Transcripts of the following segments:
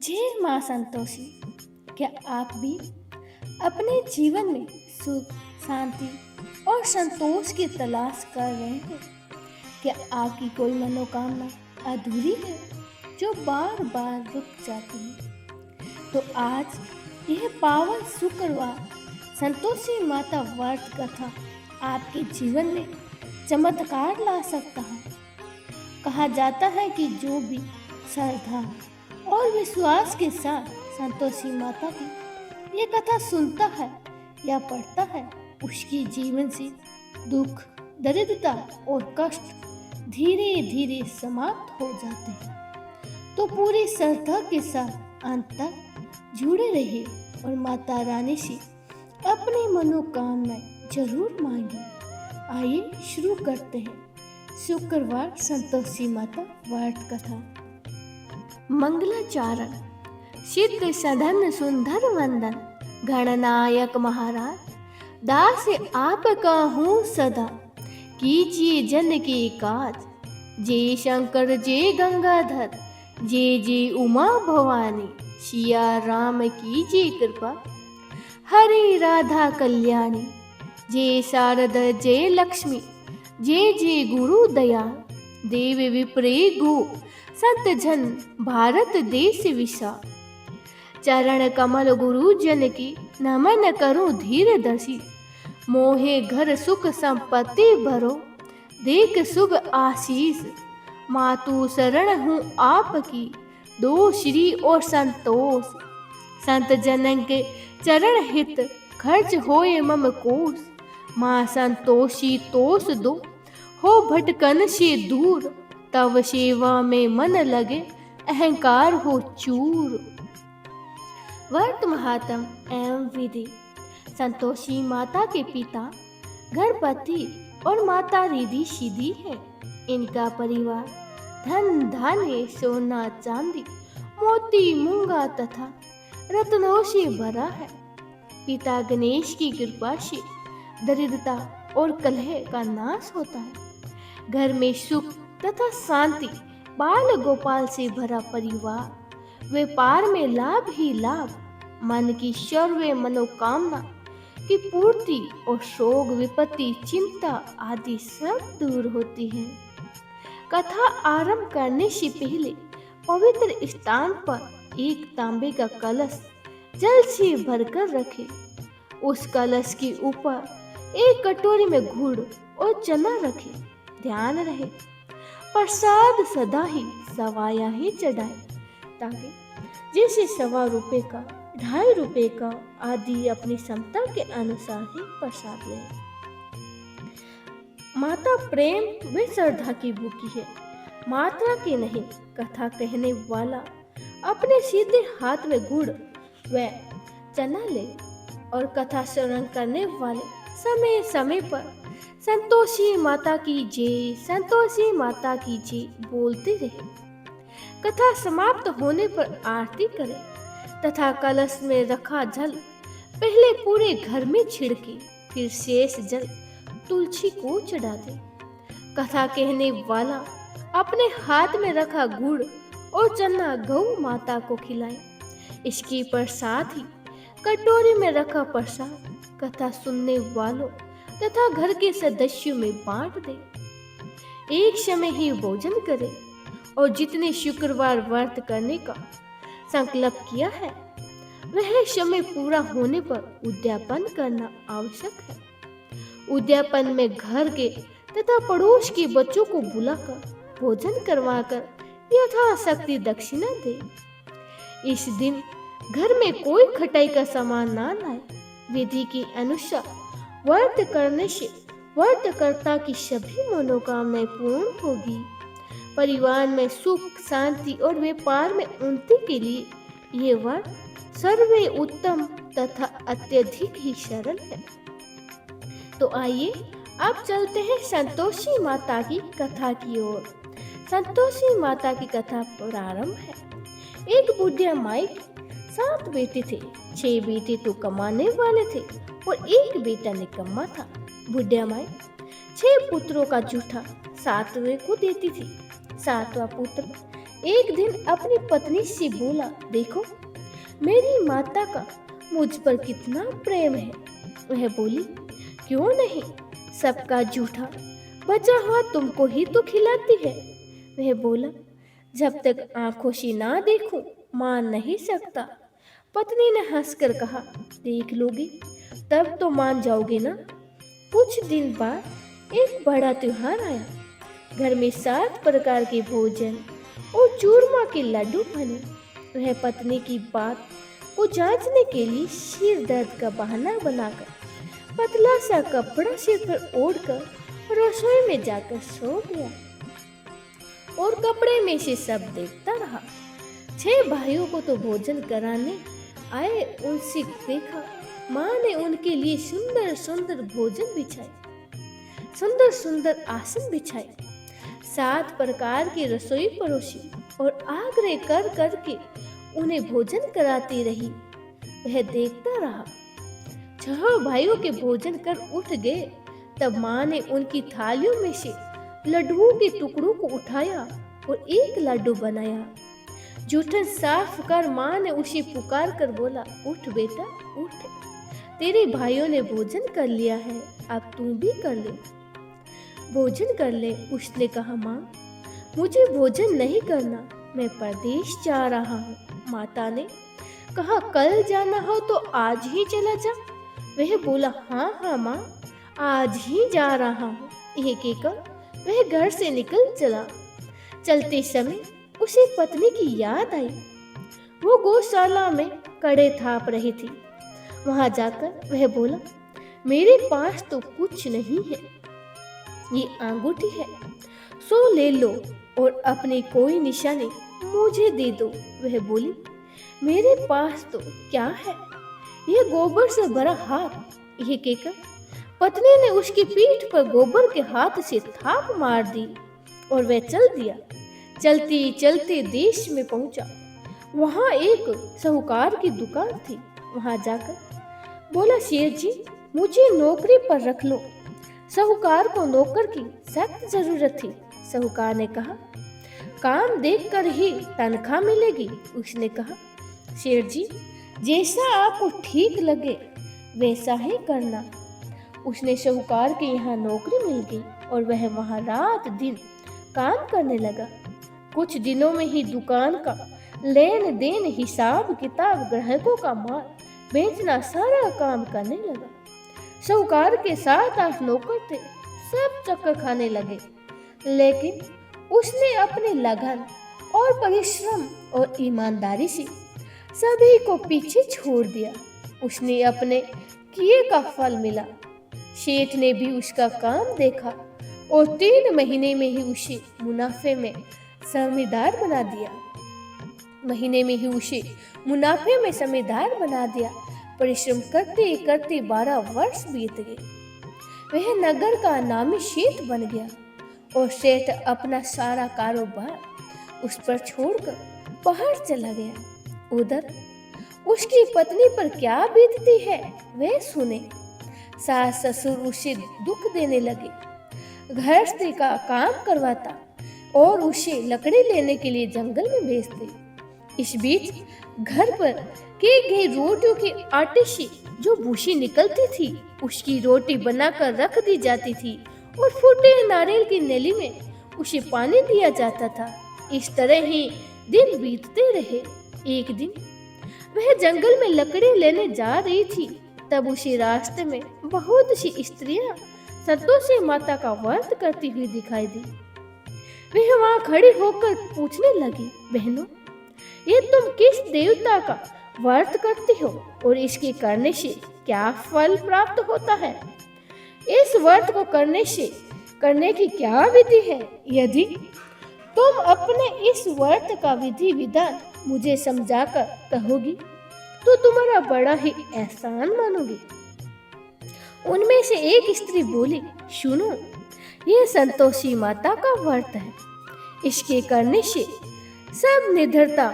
जय माँ संतोषी। क्या आप भी अपने जीवन में सुख, शांति और संतोष की तलाश कर रहे हैं? क्या आपकी कोई मनोकामना अधूरी है जो बार बार रुक जाती है? तो आज यह पावन शुक्रवार संतोषी माता व्रत कथा आपके जीवन में चमत्कार ला सकता है। कहा जाता है कि जो भी श्रद्धा और विश्वास के साथ संतोषी माता की ये कथा सुनता है या पढ़ता है, उसके जीवन से दुख, दरिद्रता और कष्ट धीरे धीरे समाप्त हो जाते हैं। तो पूरी श्रद्धा के साथ अंत तक जुड़े रहिए और माता रानी से अपनी मनोकामनाएं जरूर मांगिए। आइए शुरू करते हैं शुक्रवार संतोषी माता व्रत कथा। मंगलाचरण। सिद्ध सधन सुंदर वंदन, गणनायक महाराज, दास आप कहूँ सदा, कीजिए जन के काज। जय शंकर जय गंगाधर, जय जय उमा भवानी, सिया राम कीजिए कृपा, हरे राधा कल्याणी। जय शारद जय लक्ष्मी, जय जय गुरु दयाल, देव विप्रे गो, संत जन भारत देश विशा। चरण कमल गुरु जन की, नमन करूं धीर दसी, मोहे घर सुख संपत्ति भरो, देख शुभ आशीष। मातु शरण हूँ आपकी, दो श्री और संतोष, संत जनन के चरण हित, खर्च होए मम कोष। माँ संतोषी तोष दो, हो भटकन से दूर, तव सेवा में मन लगे, अहंकार हो चूर। व्रत महात्म एवं विधि। संतोषी माता के पिता गणपति और माता रिद्धि सिद्धि है। इनका परिवार धन धान्य, सोना चांदी, मोती मूंगा तथा रत्नों से भरा है। पिता गणेश की कृपा से दरिद्रता और कलह का नाश होता है। घर में सुख तथा शांति, बाल गोपाल से भरा परिवार, व्यापार में लाभ ही लाभ, मन की सर्व मनोकामना की पूर्ति और शोक विपत्ति चिंता आदि सब दूर होती है। कथा आरंभ करने से पहले पवित्र स्थान पर एक तांबे का कलश जल से भरकर रखें। उस कलश के ऊपर एक कटोरी में गुड़ और चना रखें। ध्यान रहे प्रसाद सदा ही सवाया ही चढ़ाए, ताकि जैसे ₹1.25 का, ₹2.5 का आदि अपनी क्षमता के अनुसार ही प्रसाद ले। माता प्रेम व श्रद्धा की भूखी है, मात्रा की नहीं। कथा कहने वाला अपने सीधे हाथ में गुड़ व चना ले और कथा श्रवण करने वाले समय समय पर संतोषी माता की जय, संतोषी माता की जय बोलते रहे। कथा समाप्त होने पर आरती करें तथा कलश में रखा जल पहले पूरे घर में छिड़के, फिर शेष जल तुलसी को चढ़ा दे। कथा कहने वाला अपने हाथ में रखा गुड़ और चना गौ माता को खिलाए। इसके प्रसाद ही कटोरी में रखा प्रसाद कथा सुनने वालों तथा घर के सदस्यों में बांट दे। एक समय ही भोजन करें और जितने शुक्रवार व्रत करने का संकल्प किया है, वह समय पूरा होने पर उद्यापन करना आवश्यक है। उद्यापन में घर के तथा पड़ोस के बच्चों को बुलाकर भोजन करवाकर यथाशक्ति दक्षिणा दे। इस दिन घर में कोई खटाई का सामान ना लाए। विधि के अनुसार व्रत करने से व्रतकर्ता की सभी मनोकामनाएं पूर्ण होगी। परिवार में सुख, शांति और व्यापार में उन्नति के लिए ये व्रत सर्वे उत्तम तथा अत्यधिक ही सरल है। तो आइए अब चलते हैं संतोषी माता की कथा की ओर। संतोषी माता की कथा प्रारंभ है। एक बुढ़िया माई 7 बेटे थे। 6 बेटे तो कमाने वाले थे और एक बेटा निकम्मा था। बुढ़िया माई 6 पुत्रों का जूठा 7वें को देती थी। 7वां पुत्र एक दिन अपनी पत्नी से बोला, देखो मेरी माता का मुझ पर कितना प्रेम है। वह बोली, क्यों नहीं, सबका जूठा बचा हुआ तुमको ही तो खिलाती है। वह बोला, जब तक आंखों से ना देखूं मान नहीं सकता। पत्नी ने हंसकर कहा, देख लोगी तब तो मान जाओगे ना। कुछ दिन बाद एक बड़ा त्योहार आया। घर में 7 प्रकार के भोजन और चूरमा के लड्डू बने। वह पत्नी की बात को जांचने के लिए सिर दर्द का बहाना बनाकर पतला सा कपड़ा सिर पर ओढ़कर रसोई में जाकर सो गया और कपड़े में से सब देखता रहा। 6 भाइयों को तो भोजन कराने आए उनसे देखा, माँ ने उनके लिए सुंदर सुंदर भोजन बिछाए, सुंदर सुंदर आसन बिछाए, 7 प्रकार की रसोई परोसी और आग्रह कर कर के उन्हें भोजन कराती रही। वह देखता रहा। 6 भाइयों के भोजन कर उठ गए, तब माँ ने उनकी थालियों में से लड्डुओं के टुकड़ों को उठाया और एक लड्डू बनाया। जूठन साफ कर माँ ने उसे पुकार कर बोला, उठ बेटा उठ, तेरे भाइयों ने भोजन कर लिया है, अब तू भी कर ले, भोजन कर ले। उसने कहा, माँ मुझे भोजन नहीं करना, मैं परदेश जा रहा हूँ। माता ने कहा, कल जाना हो तो आज ही चला जा। वह बोला, हाँ हाँ माँ, आज ही जा रहा हूँ। यह कहकर वह घर से निकल चला। चलते समय उसे पत्नी की याद आई। वो गौशाला में कड़े थाप रही थी। वहां जाकर वह बोला, मेरे पास तो कुछ नहीं है, ये अंगूठी है, सो ले लो और अपनी कोई निशानी मुझे दे दो। वह बोली, मेरे पास तो क्या है, यह गोबर से भरा हाथ। यह कहकर पत्नी ने उसकी पीठ पर गोबर के हाथ से थाप मार दी और वह चल दिया। चलते चलते देश में पहुंचा। वहां एक साहूकार की दुकान थी। वहां जाकर बोला, शेर जी मुझे नौकरी पर रख लो। साहूकार को नौकर की सख्त जरूरत थी। साहूकार ने कहा, काम देखकर ही तनख्वाह मिलेगी। उसने कहा, शेर जी जैसा आपको ठीक लगे वैसा ही करना। उसने साहूकार के यहाँ नौकरी मिल गई और वह वहां रात दिन काम करने लगा। कुछ दिनों में ही दुकान का लेन देन, हिसाब किताब, ग्राहकों का माल बेचना, सारा काम करने लगा। साहूकार के 7-8 नौकर थे, सब चक्कर खाने लगे, लेकिन उसने अपने लगन और परिश्रम और ईमानदारी से सभी को पीछे छोड़ दिया। उसने अपने किए का फल मिला। सेठ ने भी उसका काम देखा और 3 महीने में ही उसे मुनाफे में समझदार बना दिया। परिश्रम करते करते 12 वर्ष बीत गए। वह नगर का नामी सेठ बन गया और सेठ अपना सारा कारोबार उस पर छोड़कर बाहर चला गया। उधर उसकी पत्नी पर क्या बीतती है वह सुने। सास ससुर उसे दुख देने लगे, गृहस्थी का काम करवाता और उसे लकड़ी लेने के लिए जंगल में भेजते। इस बीच घर पर की गई रोटियों के आटे से जो भूसी निकलती थी उसकी रोटी बनाकर रख दी जाती थी और फूटे नारियल की नली में उसे पानी दिया जाता था। इस तरह ही दिन बीतते रहे। एक दिन वह जंगल में लकड़ी लेने जा रही थी, तब उसे रास्ते में बहुत सी स्त्रियां संतोषी माता का व्रत करती हुई दिखाई दी। वह वहां खड़ी होकर पूछने लगी, बहनों ये तुम किस देवता का व्रत करती हो और इसके करने से क्या फल प्राप्त होता है? इस व्रत को करने की क्या विधि है? यदि तुम अपने इस व्रत का विधि विधान मुझे समझाकर कहोगी तो तुम्हारा बड़ा ही एहसान मानूंगी। उनमें से एक स्त्री बोली, सुनो, यह संतोषी माता का व्रत है। इसके करने से सब निडरता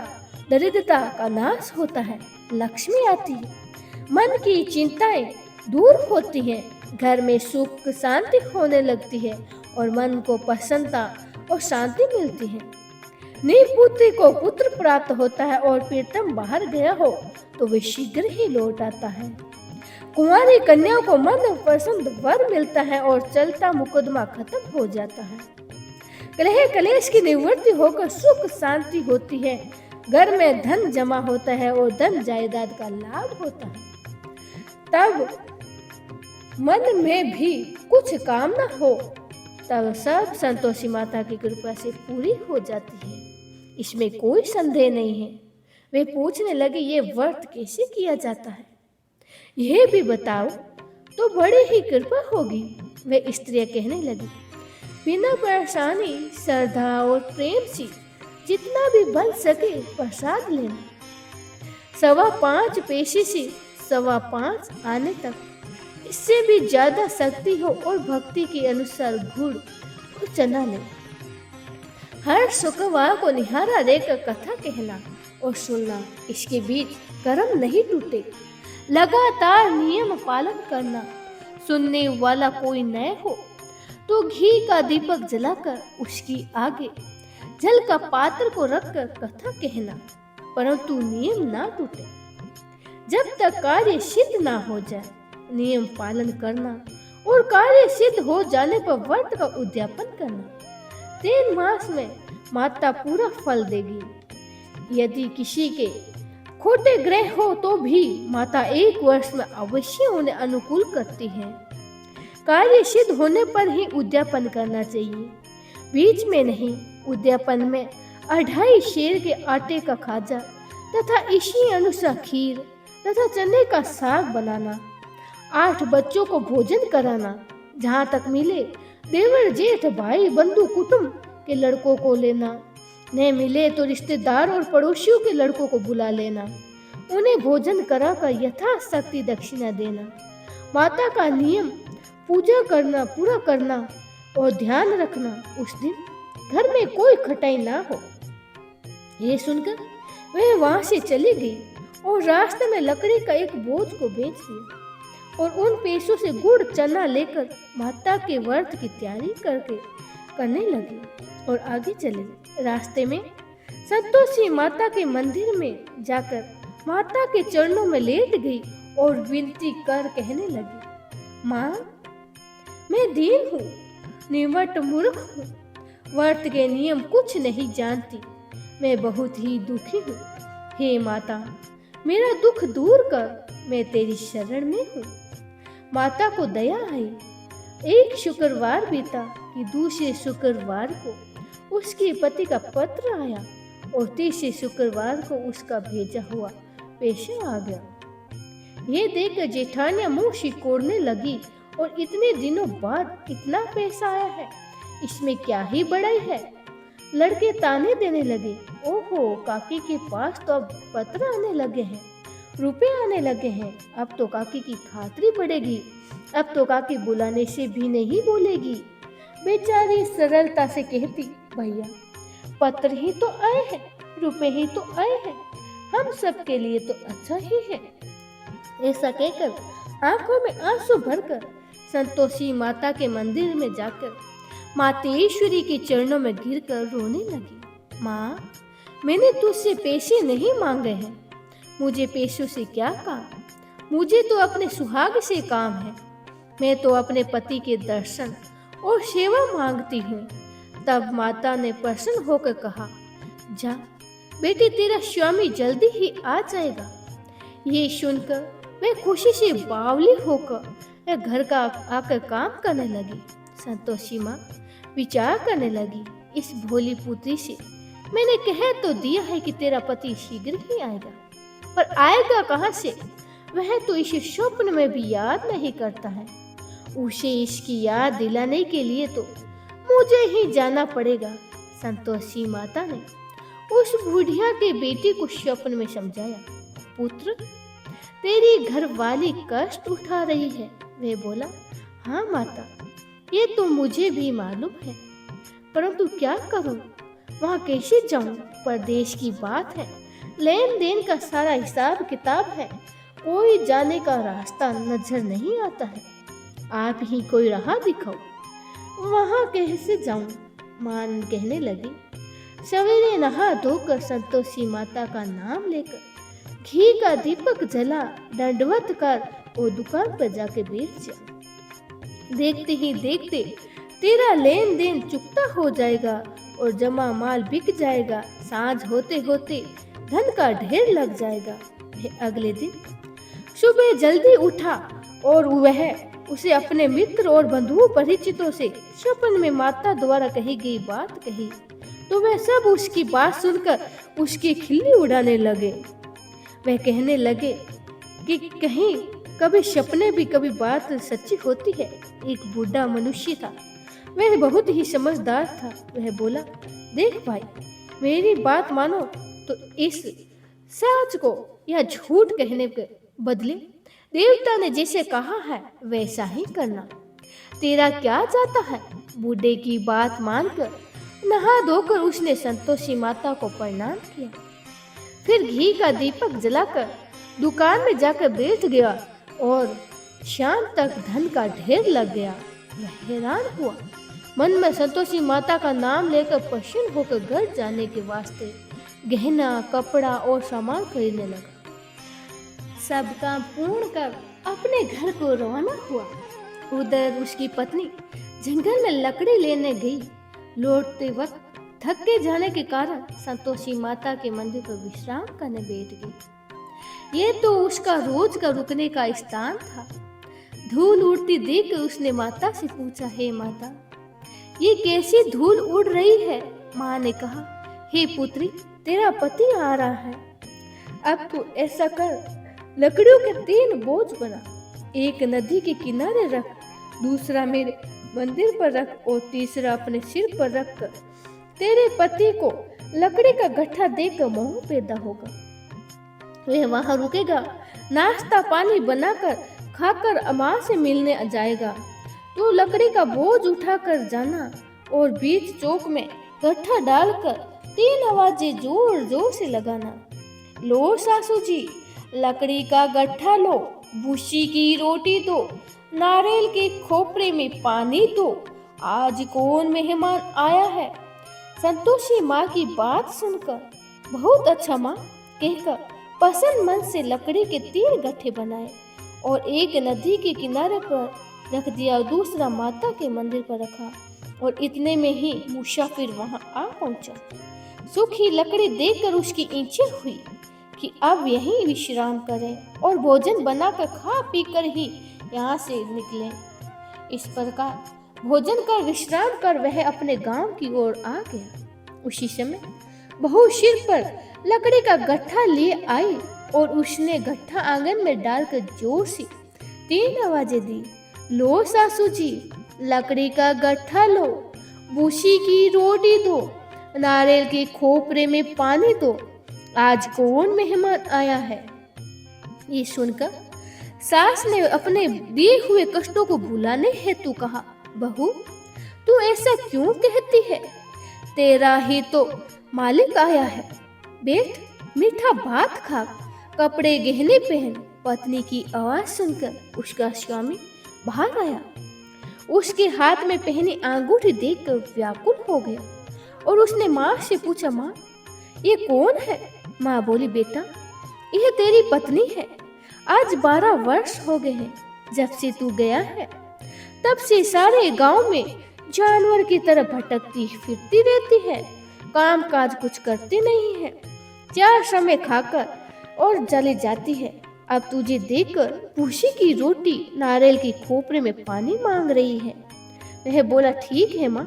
दरिद्रता का नाश होता है, लक्ष्मी आती है, मन की चिंताएं दूर होती हैं, घर में सुख शांति होने लगती है और मन को प्रसन्नता और शांति मिलती है। नीपुत्री को पुत्र प्राप्त होता है और प्रीतम बाहर गया हो तो वे शीघ्र ही लौट आता है। कुंवारी कन्या को मन पसंद वर मिलता है और चलता मुकदमा खत्म हो जाता है। कलह कलेश की निवृत्ति होकर सुख शांति होती है। घर में धन जमा होता है और धन जायदाद का लाभ होता है। तब मन में भी कुछ कामना हो तब सब संतोषी माता की कृपा से पूरी हो जाती है, इसमें कोई संदेह नहीं है। वे पूछने लगे, ये व्रत कैसे किया जाता है, यह भी बताओ तो बड़ी ही कृपा होगी। वे स्त्रियां कहने लगी, बिना परेशानी श्रद्धा और प्रेम से जितना भी बन सके प्रसाद लेना। 5.25 पैसे से 5.25 आने तक, इससे भी ज्यादा शक्ति हो और भक्ति के अनुसार गुड़ और चना ले। हर शुक्रवार को निहारा देकर कथा कहना और सुनना, इसके बीच कर्म नहीं टूटे। लगातार नियम पालन करना। सुनने वाला कोई न हो तो घी का दीपक जलाकर उसकी आगे जल का पात्र को रखकर कथा कहना, परंतु नियम ना टूटे। जब तक कार्य सिद्ध ना हो जाए नियम पालन करना और कार्य सिद्ध हो जाने पर व्रत का उद्यापन करना। 3 मास में माता पूरा फल देगी। यदि किसी के खोटे ग्रह हो तो भी माता 1 वर्ष में अवश्य उन्हें अनुकूल करती है। कार्य सिद्ध होने पर ही उद्यापन करना चाहिए, बीच में नहीं। उद्यापन में 2.5 शेर के आटे का खाजा तथा इसी अनुसार खीर तथा चने का साग बनाना। 8 बच्चों को भोजन कराना। जहाँ तक मिले देवर जेठ भाई बंधु कुटुंब के लड़कों को लेना। नहीं मिले तो रिश्तेदार और पड़ोसियों के लड़कों को बुला लेना। उन्हें भोजन कराकर यथाशक्ति दक्षिणा देना। माता का नियम पूजा करना पूरा करना और ध्यान रखना उस दिन घर में कोई खटाई ना हो। ये सुनकर वह वहां से चली गई और रास्ते में लकड़ी का एक बोझ को बेच दिया और उन पैसों से गुड़ चना लेकर माता के व्रत की तैयारी करने लगी और आगे चले गए। रास्ते में संतोषी माता के मंदिर में जाकर माता के चरणों में लेट गई और विनती कर कहने लगी, माँ मैं दीन हूँ, निवट मूर्ख हूँ, व्रत के नियम कुछ नहीं जानती, मैं बहुत ही दुखी हूँ। हे माता मेरा दुख दूर कर, मैं तेरी शरण में हूँ। माता को दया आई। एक शुक्रवार बीता कि दूसरे शुक्रवार को उसके पति का पत्र आया और तीसरे शुक्रवार को उसका भेजा हुआ पैसा आ गया। ये देखकर जेठानियां मुंह सिकोड़ने लगी और इतने दिनों बाद इतना पैसा आया है, इसमें क्या ही बड़ाई है। लड़के ताने देने लगे, ओहो काकी के पास तो अब पत्र आने लगे हैं, रुपए आने लगे हैं, अब तो काकी की खातिरी बढ़ेगी, अब तो काकी बुलाने से भी नहीं बोलेगी। बेचारी सरलता से कहती, भैया पत्र ही तो आए हैं, रुपए ही तो आए हैं, हम सब के लिए तो अच्छा ही है। ऐसा कहकर आंखों में आंसू भरकर संतोषी माता के मंदिर में जाकर मातेश्वरी के चरणों में गिरकर रोने लगी। माँ मैंने तुझसे पैसे नहीं मांगे हैं, मुझे पैसों से क्या काम, मुझे तो अपने सुहाग से काम है। मैं तो अपने पति के दर्शन और सेवा मांगती हूँ। तब माता ने प्रसन्न होकर कहा, जा बेटी तेरा स्वामी जल्दी ही आ जाएगा। ये सुनकर मैं खुशी से बावली होकर घर का आकर काम करने लगी। संतोषी माँ विचार करने लगी, इस भोली पुत्री से मैंने कह तो दिया है कि तेरा पति शीघ्र ही आएगा, पर आएगा कहाँ से, वह तो इसे स्वप्न में भी याद नहीं करता है। उसे इसकी याद दिलाने के लिए तो मुझे ही जाना पड़ेगा। संतोषी माता ने उस बुढ़िया के बेटे को स्वप्न में समझाया, पुत्र तेरी घरवाली कष्ट उठा रही है। वह बोला, हाँ माता ये तो मुझे भी मालूम है, परंतु क्या करूं, वहां कैसे जाऊं, परदेश की बात है, लेन देन का सारा हिसाब किताब है, कोई जाने का रास्ता नजर नहीं आता है, आप ही कोई राह दिखाओ, वहां कैसे जाऊं। मां कहने लगी, सवेरे नहा धोकर संतोषी माता का नाम लेकर घी का दीपक जला दंडवत कर और दुकान पर जाके बैठ जा। देखते ही देखते तेरा लेन देन चुकता हो जाएगा और जमा माल बिक जाएगा। सांझ होते होते धन का ढेर लग जाएगा। अगले दिन सुबह जल्दी उठा और वह उसे अपने मित्र और बंधुओं परिचितों से सपन में माता द्वारा कही गई बात कही तो वह सब उसकी बात सुनकर उसकी खिल्ली उड़ाने लगे। वह कहने लगे कि कहीं कभी सपने भी कभी बात सच्ची होती है। एक बूढ़ा मनुष्य था, वह बहुत ही समझदार था। वह बोला, देख भाई, मेरी बात मानो तो इस सच को या झूठ कहने के बदले देवता ने जैसे कहा है वैसा ही करना। तेरा क्या जाता है। बूढ़े की बात मानकर नहा धोकर उसने संतोषी माता को प्रणाम किया। फिर घी का दीपक जलाकर दुकान में जाकर बैठ गया और शाम तक धन का ढेर लग गया। वह हैरान हुआ, मन में संतोषी माता का नाम लेकर प्रसन्न होकर घर जाने के वास्ते गहना, कपड़ा और सामान खरीदने लगा। सब काम पूर्ण कर अपने घर को रवाना हुआ। उधर उसकी पत्नी जंगल में लकड़ी लेने गई। लौटते वक्त थके जाने के कारण संतोषी माता के मंदिर पर विश्राम करने बैठ गई। ये तो उसका रोज का रुकने का स्थान था। धूल उड़ती देखकर उसने माता से पूछा, हे माता, ये कैसी धूल उड़ रही है। माँ ने कहा, हे पुत्री, तेरा पति आ रहा है। अब तू ऐसा कर, लकड़ियों के 3 बोझ बना, एक नदी के किनारे रख, दूसरा मेरे मंदिर पर रख और तीसरा अपने सिर पर रख कर तेरे पति को लकड़ी का गट्ठा देकर मोह पैदा होगा। वह वहां रुकेगा, नाश्ता पानी बनाकर खाकर माँ से मिलने जाएगा। तो लकड़ी का बोझ उठाकर जाना और बीच चौक में गट्ठा डालकर 3 आवाजें जोर जोर से लगाना। लो सासू जी, लकड़ी का गट्ठा लो, भूसी की रोटी दो, नारियल के खोपरे में पानी दो, आज कौन मेहमान आया है। संतोषी माँ की बात सुनकर बहुत अच्छा माँ कहकर पसंद मन से लकड़ी के 3 गट्ठे बनाए और एक नदी के किनारे पर रख दिया और दूसरा माता के मंदिर पर रखा। और इतने में ही मुसाफिर वहां आ पहुंचा। सूखी लकड़ी देखकर उसकी इच्छा हुई कि अब यहीं विश्राम करें और भोजन बनाकर खा पी कर ही यहाँ से निकलें। इस प्रकार भोजन कर विश्राम कर वह अपने गांव की ओर आ गया। उसी समय बहू सिर पर लकड़ी का गट्ठा लिए आई और उसने गट्ठा आंगन में डालकर जोर से 3 आवाजें दी। लो सासू जी, लकड़ी का गट्ठा लो, भूसी की रोटी दो, नारियल के खोपरे में पानी दो, आज कौन मेहमान आया है। ये सुनकर सास ने अपने दिए हुए कष्टों को भुलाने हेतु कहा, बहू तू ऐसा क्यों कहती है, तेरा ही तो मालिक आया है। बैठ, मीठा भात खा, कपड़े गहने पहन। पत्नी की आवाज सुनकर उसका स्वामी बाहर आया। उसके हाथ में पहनी अंगूठी देखकर व्याकुल हो गया और उसने माँ से पूछा, माँ ये कौन है। माँ बोली, बेटा यह तेरी पत्नी है। आज 12 वर्ष हो गए हैं जब से तू गया है, तब से सारे गांव में जानवर की तरह भटकती फिरती रहती है, काम काज कुछ करती नहीं है, 4 समय खाकर और चली जाती है। अब तुझे देखकर भूसी की रोटी, नारियल की खोपरे में पानी मांग रही है। वह बोला, ठीक है माँ,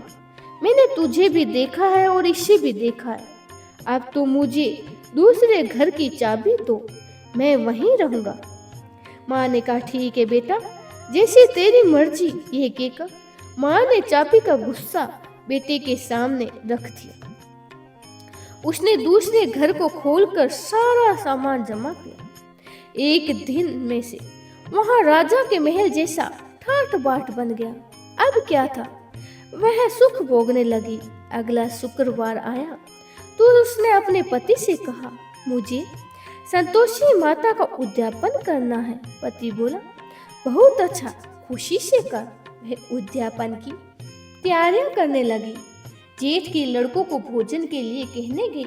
मैंने तुझे भी देखा है और इसे भी देखा है। अब तो मुझे दूसरे घर की चाबी दो, मैं वहीं रहूंगा। माँ ने कहा, ठीक है बेटा, जैसी तेरी मर्जी। ये कहकर माँ ने चाबी का गुस्सा बेटे के सामने रख दिया। उसने दूसरे घर को खोलकर सारा सामान जमा किया। एक दिन में से वहां राजा के महल जैसा ठाट बाट बन गया। अब क्या था, वह सुख भोगने लगी। अगला शुक्रवार आया तो उसने अपने पति से कहा, मुझे संतोषी माता का उद्यापन करना है। पति बोला, बहुत अच्छा, खुशी से कर। वह उद्यापन की तैयारियां करने लगी। जेठ के लड़कों को भोजन के लिए कहने गई।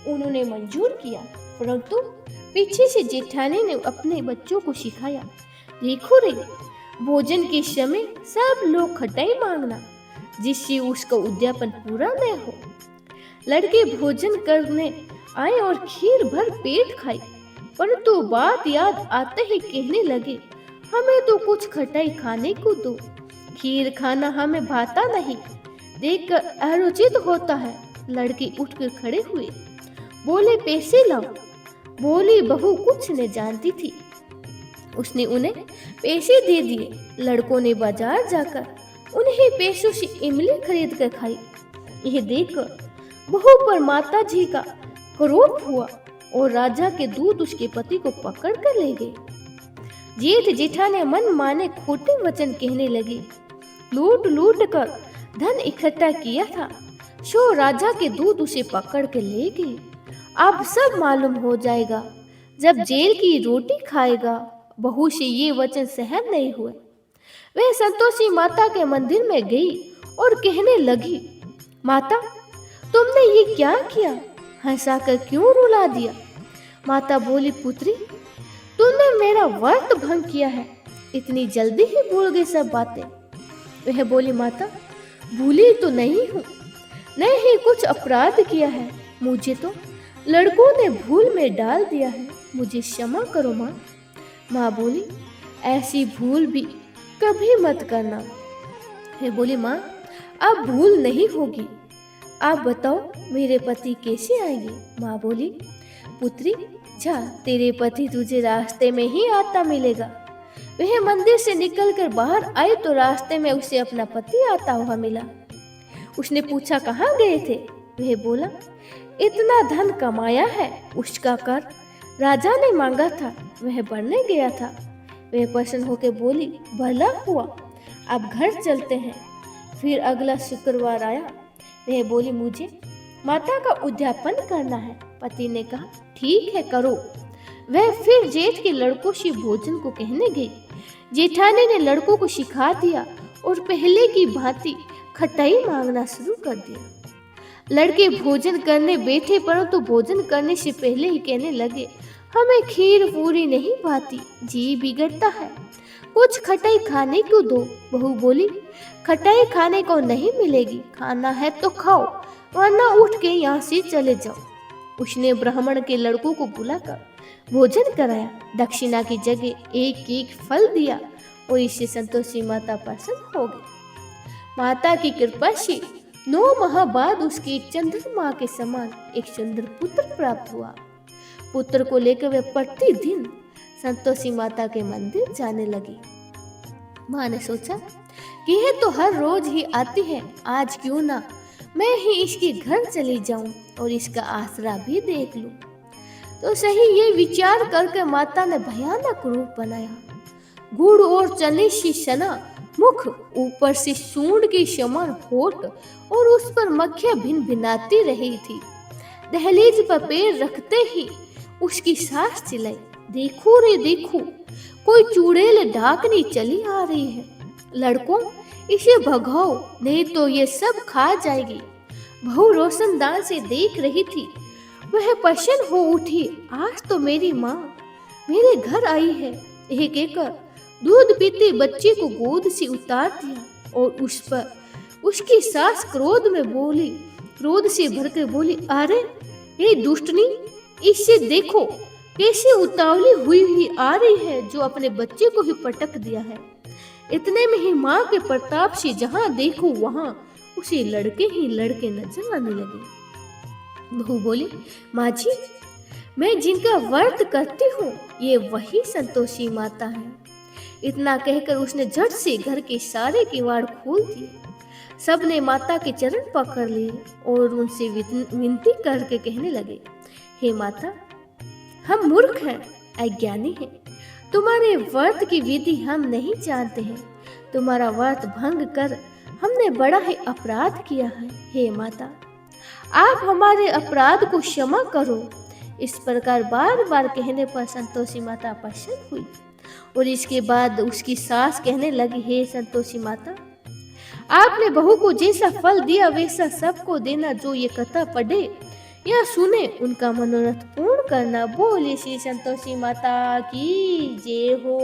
उन्होंने मंजूर किया, परंतु पीछे से जेठानी ने अपने बच्चों को सिखाया, देखो रे, भोजन के समय सब लोग खटाई मांगना, जिससे उसका उद्यापन पूरा न हो। लड़के भोजन करने आए और खीर भर पेट खाई, परंतु बात याद आते ही कहने लगे, हमें तो कुछ खटाई खाने को दो, खीर खाना हमें भाता नहीं, देखकर अरुचित होता है। लड़के उठकर खड़े हुए, बोले, पैसे लाओ। बोली बहू कुछ न जानती थी, उसने उन्हें पैसे दे दिए। लड़कों ने बाजार जाकर उन्हीं पैसों से इमली खरीद कर खाई। यह देखकर बहू पर माता जी का क्रोध हुआ और राजा के दूत उसके पति को पकड़ कर ले गए। जेठ जेठानी मन माने खोटे वचन कहने लगे, लूट लूट कर धन इकट्ठा किया था, सो राजा के दूत उसे पकड़ के ले गए। अब सब मालूम हो जाएगा जब जेल की रोटी खाएगा। बहू से ये वचन सहन नहीं हुए। वह संतोषी माता के मंदिर में गई और कहने लगी, माता, तुमने ये क्या किया? हंसाकर क्यों रुला दिया? माता बोली, पुत्री, तुमने मेरा व्रत भंग किया है, इतनी जल्दी ही भूल गई सब बातें। वह बोली, माता, भूली तो नहीं हूँ, नहीं ही कुछ अपराध किया है, मुझे तो लड़कों ने भूल में डाल दिया है, मुझे क्षमा करो माँ। माँ बोली, ऐसी भूल भी कभी मत करना। वह बोली, माँ, अब भूल नहीं होगी, आप बताओ मेरे पति कैसे आएंगे? माँ बोली, पुत्री, जा, तेरे पति तुझे रास्ते में ही आता मिलेगा। वह मंदिर से निकलकर बाहर आई तो रास्ते में उसे अपना पति आता हुआ मिला। उसने पूछा, कहाँ गए थे? वह बोला, इतना धन कमाया है, उसका कर राजा ने मांगा था, वह भरने गया था। वह प्रसन्न होकर बोली, भला हुआ, अब घर चलते हैं। फिर अगला शुक्रवार आया। वह बोली, मुझे माता का उद्यापन करना है। पति ने कहा, ठीक है, करो। वह फिर जेठ के लड़कों से भोजन को कहने गई। जेठानी ने लड़कों को सिखा दिया और पहले की भांति खटाई मांगना शुरू कर दिया। लड़के भोजन करने बैठे, परंतु भोजन करने से पहले ही कहने लगे, हमें खीर पूरी नहीं भाती, जी बिगड़ता है, कुछ खटाई खाने को दो। बहू बोली, खटाई खाने को नहीं मिलेगी, खाना है तो खाओ, वरना उठ के यहाँ से चले जाओ। उसने ब्राह्मण के लड़कों को बुलाकर भोजन कराया, दक्षिणा की जगह एक एक फल दिया और इससे संतोषी माता प्रसन्न हो गई। माता की कृपा से 9 माह बाद उसकी चंद्रमा के समान एक सुंदर पुत्र प्राप्त हुआ। पुत्र को लेकर वे प्रतिदिन संतोषी माता के मंदिर जाने लगी। माँ ने सोचा कि यह तो हर रोज ही आती है, आज क्यों ना मैं ही इसके घर चली जाऊं और इसका आसरा भी देख लूं। तो सही ये विचार करके माता ने भयानक रूप बनाया। गुड़ और चने सी सना मुख, ऊपर से सूंड के समान होठ और उस पर मक्खियां भिन भिनाती रही थी। दहलीज पर पैर रखते ही उसकी सांस चिल्लाई, देखो रे देखो, कोई चुड़ैल डाकनी चली आ रही है। लड़कों, इसे भगाओ, नहीं तो ये सब खा जाएगी। बहू रोशनदान से देख रही थी। वह प्रसन्न हो उठी, आज तो मेरी माँ मेरे घर आई है। यह कहकर दूध पीते बच्चे को गोद से उतार दिया और उस पर उसकी सास क्रोध से भरकर बोली, अरे ये दुष्टनी, इससे देखो कैसे उतावली हुई आ रही है, जो अपने बच्चे को ही पटक दिया है। इतने में ही माँ के प्रताप से जहाँ देखो वहाँ उसे लड़के ही लड़के नजर आने लगे। बहू बोली, माँ जी, मैं जिनका व्रत करती हूँ ये वही संतोषी माता है। इतना कहकर उसने झट से घर के सारे किवाड़ खोल दिए। सबने माता के चरण पकड़ लिए और उनसे विनती करके कहने लगे, हे माता, हम मूर्ख हैं, अज्ञानी हैं, तुम्हारे व्रत की विधि हम नहीं जानते हैं। तुम्हारा व्रत भंग कर हमने बड़ा ही अपराध किया है। हे माता, आप हमारे अपराध को क्षमा करो। इस प्रकार बार बार कहने पर संतोषी माता प्रसन्न हुई और इसके बाद उसकी सास कहने लगी, हे संतोषी माता, आपने बहू को जैसा फल दिया वैसा सबको देना। जो ये कथा पढ़े या सुने उनका मनोरथ पूर्ण करना। बोले श्री संतोषी माता की जय हो।